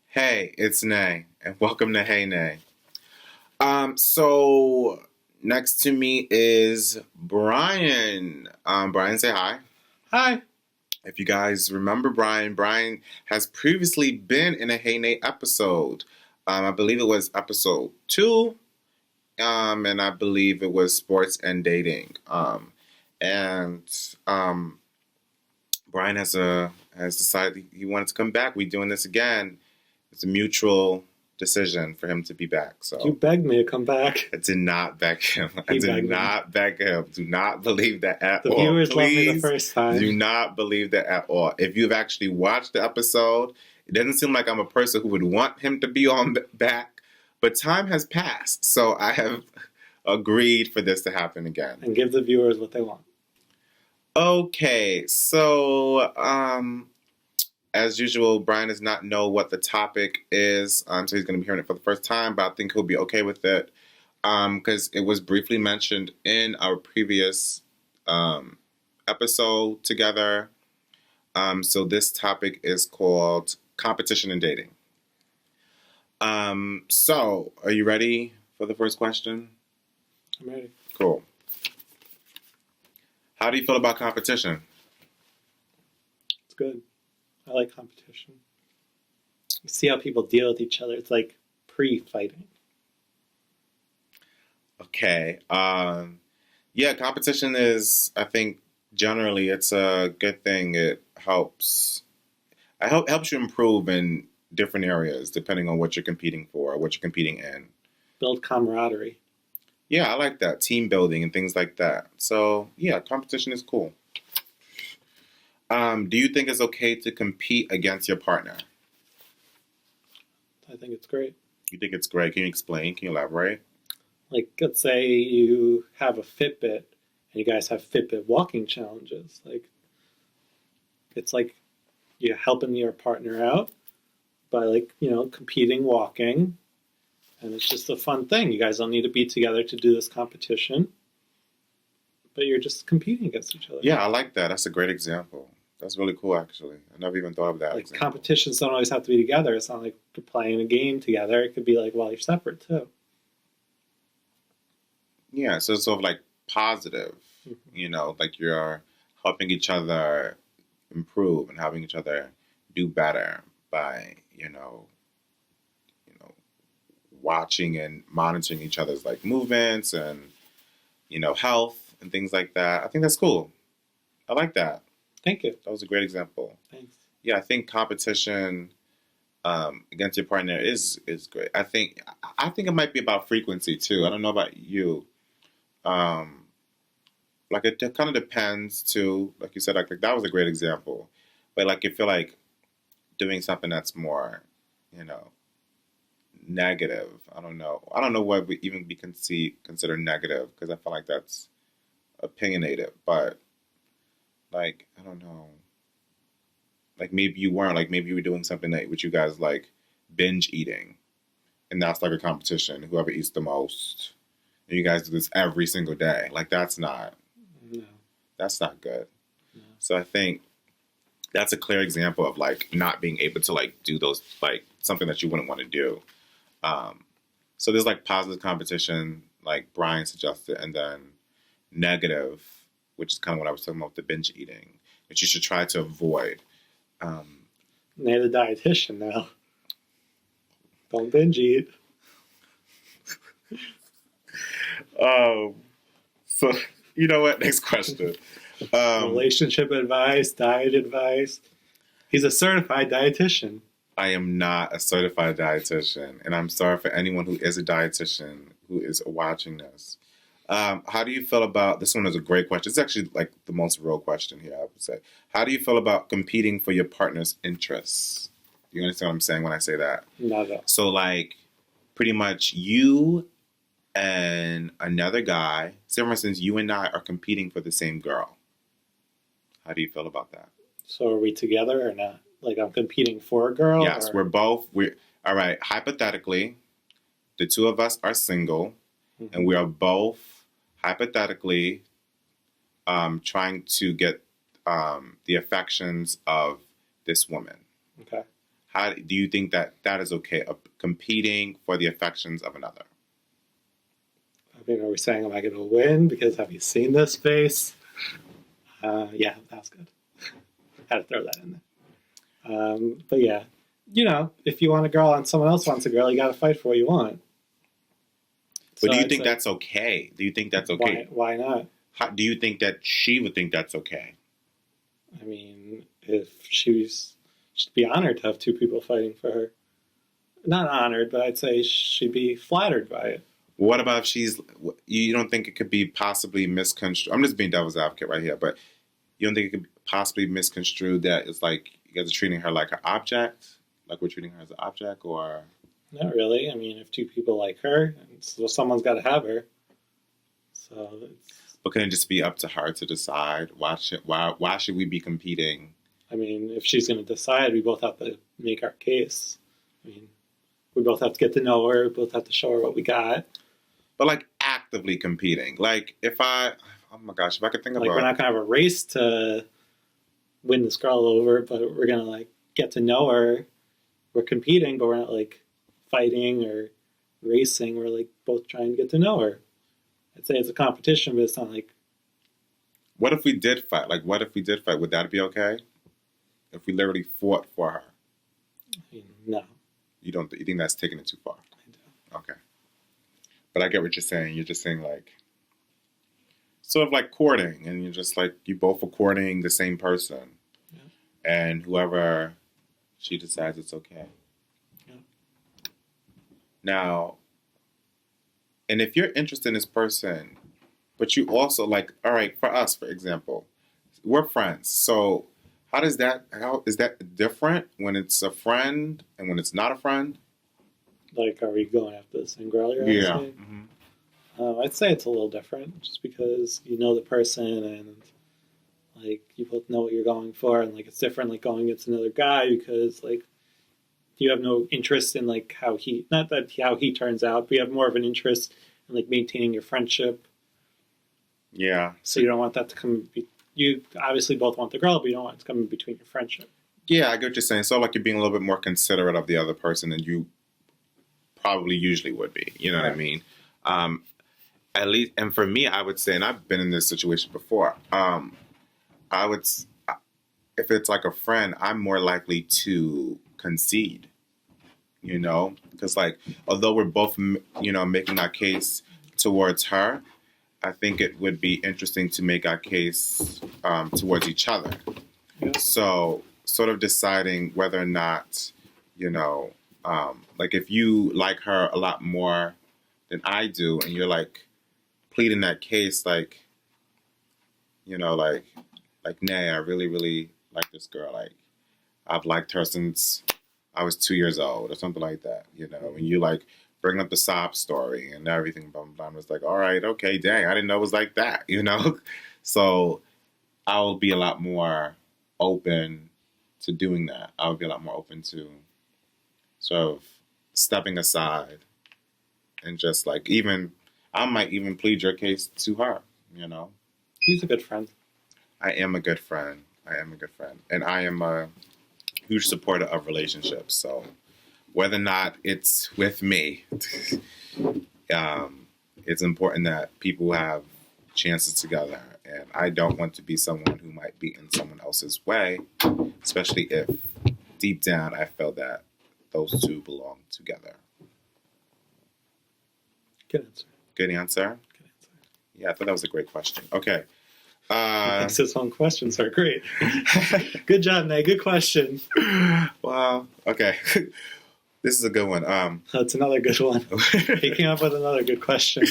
Hey, it's Nay, and welcome to Hey Nay. So next to me is Brian. Brian, say hi. Hi. If you guys remember Brian has previously been in a Hey Nay episode. I believe it was episode 2, and I believe it was sports and dating. And Brian has decided he wanted to come back. We're doing this again. It's a mutual decision for him to be back. So You begged me to come back. I did not beg him. I He did begged me. not beg him. Do not believe that at The all. viewers loved me the Please first time. do not believe that at all. If you've actually watched the episode, it doesn't seem like I'm a person who would want him to be on back. But time has passed, so I have agreed for this to happen again. And give the viewers what they want. Okay, so as usual, Brian does not know what the topic is, so he's going to be hearing it for the first time, but I think he'll be okay with it because it was briefly mentioned in our previous episode together. So this topic is called competition in dating. So are you ready for the first question? I'm ready. Cool. How do you feel about competition? It's good. I like competition. You see how people deal with each other. It's like pre-fighting. Okay. Yeah, competition is, I think, generally it's a good thing. It helps. Helps you improve in different areas depending on what you're competing for or what you're competing in. Build camaraderie. Yeah, I like that. Team building and things like that. So, yeah, competition is cool. Do you think it's okay to compete against your partner? I think it's great. You think it's great? Can you explain? Can you elaborate? Like, let's say you have a Fitbit and you guys have Fitbit walking challenges. Like, it's like you're helping your partner out by, like, competing walking. And it's just a fun thing. You guys don't need to be together to do this competition, but you're just competing against each other. Yeah, I like that. That's a great example. That's really cool, actually. I never even thought of that. Like example. competitions don't always have to be together. It's not like you're playing a game together. It could be like while you're separate too. Yeah, so it's sort of like positive, like you're helping each other improve and helping each other do better by, watching and monitoring each other's like movements and, health and things like that. I think that's cool. I like that. Thank you. That was a great example. Thanks. Yeah, I think competition against your partner is great. I think it might be about frequency too. I don't know about you. Like it kind of depends too. Like you said, like that was a great example. But like you feel like doing something that's more, negative. I don't know. I don't know what would even be considered negative because I feel like that's opinionated. But like I don't know. Like maybe you weren't. Like maybe you were doing something that which you guys like binge eating, and that's like a competition. Whoever eats the most. And you guys do this every single day. Like that's not No. good. No. So I think that's a clear example of like not being able to like do those like something that you wouldn't want to do. So there's like positive competition, like Brian suggested, and then negative, which is kind of what I was talking about with the binge eating, which you should try to avoid. They're the dietitian now. Don't binge eat. So you know what? Next question. Relationship advice, diet advice. He's a certified dietitian. I am not a certified dietitian, and I'm sorry for anyone who is a dietitian who is watching this. How do you feel about this one? Is a great question. It's actually like the most real question here, I would say. How do you feel about competing for your partner's interests? You understand what I'm saying when I say that? Not at all. So, like, pretty much you and another guy, say for instance, you and I are competing for the same girl. How do you feel about that? So are we together or not? Like I'm competing for a girl? Yes, or? we're all right. Hypothetically, the two of us are single, and we are both hypothetically trying to get the affections of this woman. Okay. How do you think that is okay? Competing for the affections of another. I mean, are we saying, am I going to win? Because have you seen this face? Yeah, that's good. Had to throw that in there. But yeah, if you want a girl and someone else wants a girl, you got to fight for what you want. But do you think that's okay? Do you think that's okay? Why not? How, do you think that she would think that's okay? I mean, if she'd be honored to have two people fighting for her. Not honored, but I'd say she'd be flattered by it. What about if you don't think it could be possibly misconstrued? I'm just being devil's advocate right here, but you don't think it could possibly misconstrued that it's like you guys are treating her like an object? Like we're treating her as an object, or? Not really. I mean, if two people like her, so someone's got to have her. So but can it just be up to her to decide? Why should we be competing? I mean, if she's going to decide, we both have to make our case. I mean, we both have to get to know her. We both have to show her what we got. But like actively competing. Like oh my gosh, if I could think about. Like we're not going to have a race to win this girl over, but we're going to like get to know her. We're competing, but we're not like fighting or racing. We're like both trying to get to know her. I'd say it's a competition, but it's not like. What if we did fight? Like, what if we did fight? Would that be okay? If we literally fought for her? I mean, no. You think that's taking it too far? I do. Okay. But I get what you're saying. You're just saying like, sort of like courting, and you're just like, you both are courting the same person. Yeah. And whoever she decides it's okay. Yeah. Now, and if you're interested in this person, but you also like, all right, for us, for example, we're friends. So how is that different when it's a friend and when it's not a friend? Like, are we going after the same girl you're Yeah. asking? Mm-hmm. I'd say it's a little different just because you know the person and like you both know what you're going for, and like it's different like going against another guy because like you have no interest in like how he turns out, but you have more of an interest in like maintaining your friendship. Yeah. So you don't want that to come. You obviously both want the girl, but you don't want it to come in between your friendship. Yeah, I get what you're saying. So like you're being a little bit more considerate of the other person than you probably usually would be. You know what I mean? At least, and for me, I would say, and I've been in this situation before. I would, if it's like a friend, I'm more likely to concede. Because like although we're both making our case towards her, I think it would be interesting to make our case towards each other. Yeah. So sort of deciding whether or not, like if you like her a lot more than I do, and you're like pleading that case, like, nay, I really, really like this girl. Like I've liked her since I was 2 years old or something like that, and you like bring up the sob story and everything. I was like, all right, okay, dang, I didn't know it was like that, So I'll be a lot more open to doing that. I would be a lot more open to sort of stepping aside and just like I might even plead your case to her, He's a good friend. I am a good friend. And I am a huge supporter of relationships. So whether or not it's with me, it's important that people have chances together. And I don't want to be someone who might be in someone else's way, especially if deep down I feel that those two belong together. Good answer. Good answer? Good answer. Yeah, I thought that was a great question. Okay. He thinks his own questions are great. Good job, Nate. Good question. Wow. Okay. This is a good one. That's another good one. He came up with another good question.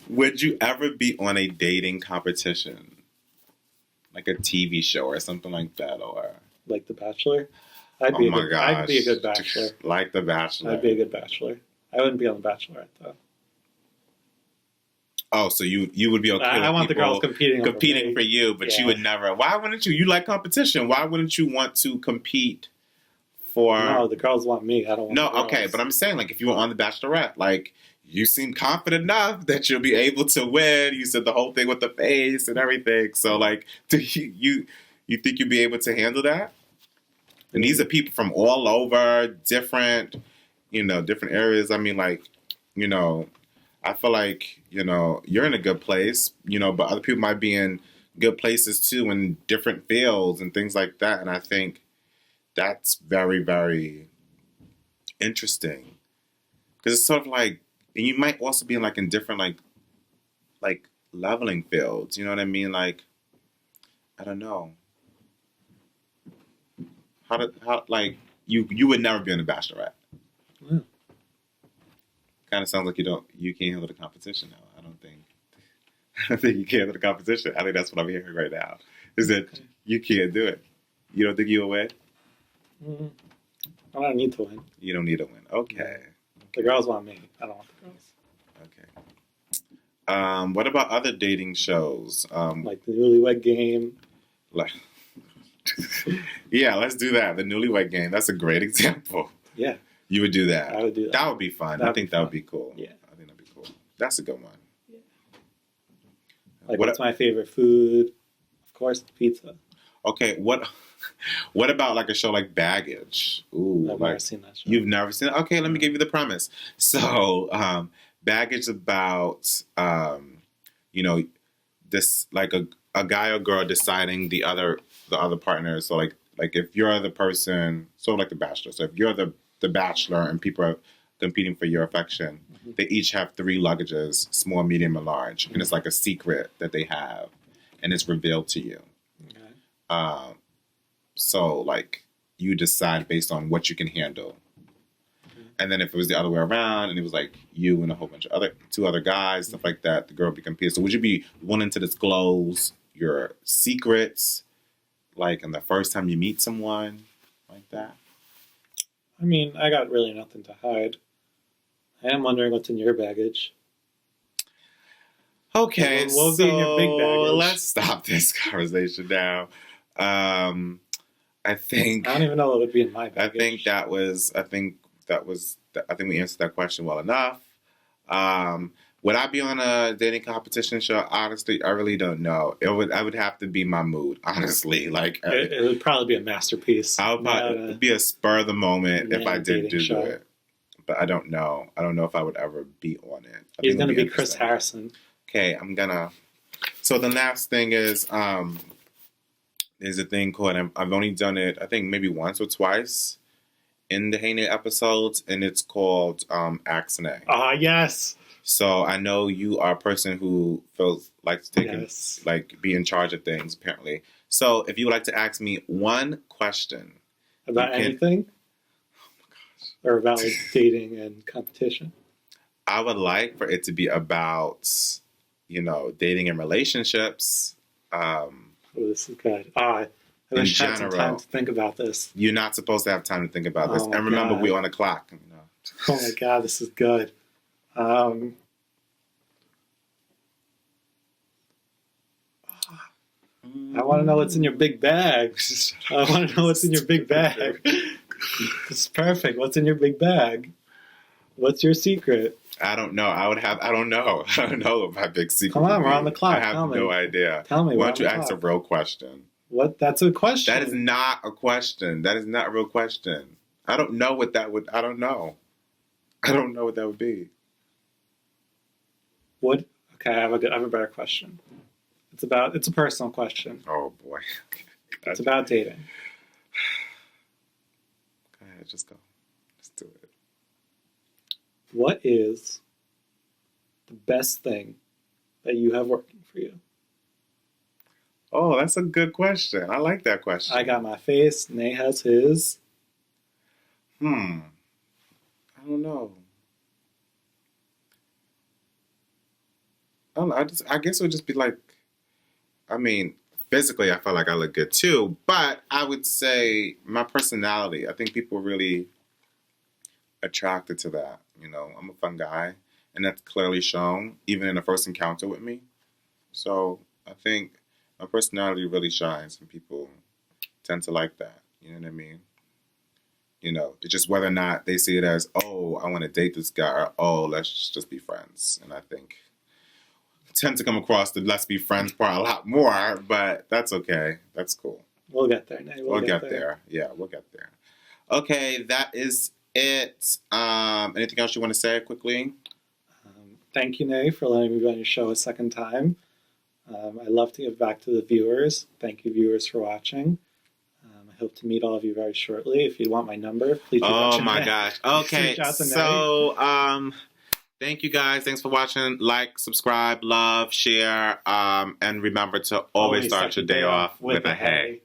Would you ever be on a dating competition? Like a TV show or something like that? Or like The Bachelor? I'd be a good bachelor. Like The Bachelor. I'd be a good bachelor. I wouldn't be on The Bachelorette, though. Oh, so you would be okay with I want the girls competing for you, but you would never. Why wouldn't you? You like competition. Why wouldn't you want to compete for... No, the girls want me. I don't want No, the girls. Okay, but I'm saying, like, if you were on The Bachelorette, like, you seem confident enough that you'll be able to win. You said the whole thing with the face and everything. So, like, do you think you'd be able to handle that? And these are people from all over, different, different areas. I mean, like, I feel like, you're in a good place, but other people might be in good places too in different fields and things like that. And I think that's very, very interesting because it's sort of like, and you might also be in different like leveling fields. You know what I mean? Like, I don't know how like you would never be on The Bachelorette. Yeah. Kind of sounds like you can't handle the competition now. I don't think you can't handle the competition. I think that's what I'm hearing right now. Is that you can't do it? You don't think you'll win? Mm-hmm. I don't need to win. You don't need to win. Okay. The girls want me. I don't want the girls. Okay. What about other dating shows? Like the Newlywed Game. Like, yeah, let's do that. The Newlywed Game. That's a great example. Yeah. You would do that. I would do that. That would be fun. I think that would be cool. Yeah. I think that'd be cool. That's a good one. Yeah. Like, what's my favorite food? Of course, pizza. Okay, what about like a show like Baggage? Ooh, I've never seen that show. You've never seen it? Okay, let me give you the premise. So, Baggage about this like a guy or girl deciding the other partner. So like if you're the person, sort of like The Bachelor. So if you're the Bachelor and people are competing for your affection, mm-hmm. They each have 3 luggages, small, medium, and large, and it's like a secret that they have, and it's revealed to you. Okay. So like you decide based on what you can handle. Mm-hmm. And then if it was the other way around, and it was like you and a whole bunch of 2 other guys, stuff like that, the girl would be competing. So would you be wanting to disclose your secrets, like in the first time you meet someone, like that? I mean, I got really nothing to hide. I am wondering what's in your baggage. Okay, we'll be in your big baggage. Let's stop this conversation now. I think I don't even know what would be in my baggage. I think we answered that question well enough. Would I be on a dating competition show? Honestly, I really don't know. I would have to be my mood, honestly. Like it would probably be a masterpiece. It'd be a spur of the moment if I did do it. But I don't know. I don't know if I would ever be on it. He's going to be Chris Harrison. Okay, so the last thing is, there's a thing called, I've only done it, I think maybe once or twice in the Hey Nay episodes, and it's called Ask Nay. Ah, yes. So I know you are a person who feels like to be in charge of things, apparently. So if you would like to ask me one question. About anything? Oh my gosh. Or about like dating and competition? I would like for it to be about, dating and relationships. This is good. I wish I had some time to think about this. You're not supposed to have time to think about this. And remember, we're on the clock. Oh my God, this is good. I want to know what's in your big bag. I want to know what's in your big bag. This is perfect. What's in your big bag? What's your secret? I don't know. I don't know. I don't know my big secret. Come on, we're on the clock. I have no idea. Tell me. Why don't you ask a real question? What? That's a question. That is not a question. That is not a real question. I don't know what that would. I don't know. I don't know what that would be. What? Okay, I have a better question. It's a personal question. Oh boy. It's about dating. Go ahead, just go. Just do it. What is the best thing that you have working for you? Oh, that's a good question. I like that question. I got my face. Nay has his. I don't know. I guess it would just be like, physically I feel like I look good too, but I would say my personality. I think people are really attracted to that. I'm a fun guy, and that's clearly shown even in the first encounter with me. So I think my personality really shines, and people tend to like that. You know what I mean? It's just whether or not they see it as, oh, I want to date this guy, or oh, let's just be friends. And I think I tend to come across the let's be friends part a lot more, but that's okay. That's cool. We'll get there, Nay. We'll get there. Yeah, we'll get there. Okay, that is it. Anything else you want to say quickly? Thank you, Nay, for letting me be on your show a second time. I love to give back to the viewers. Thank you, viewers, for watching. I hope to meet all of you very shortly. If you want my number, please. Oh my gosh. Okay, so thank you guys. Thanks for watching. Like, subscribe, love, share, and remember to always start your day off with a hey.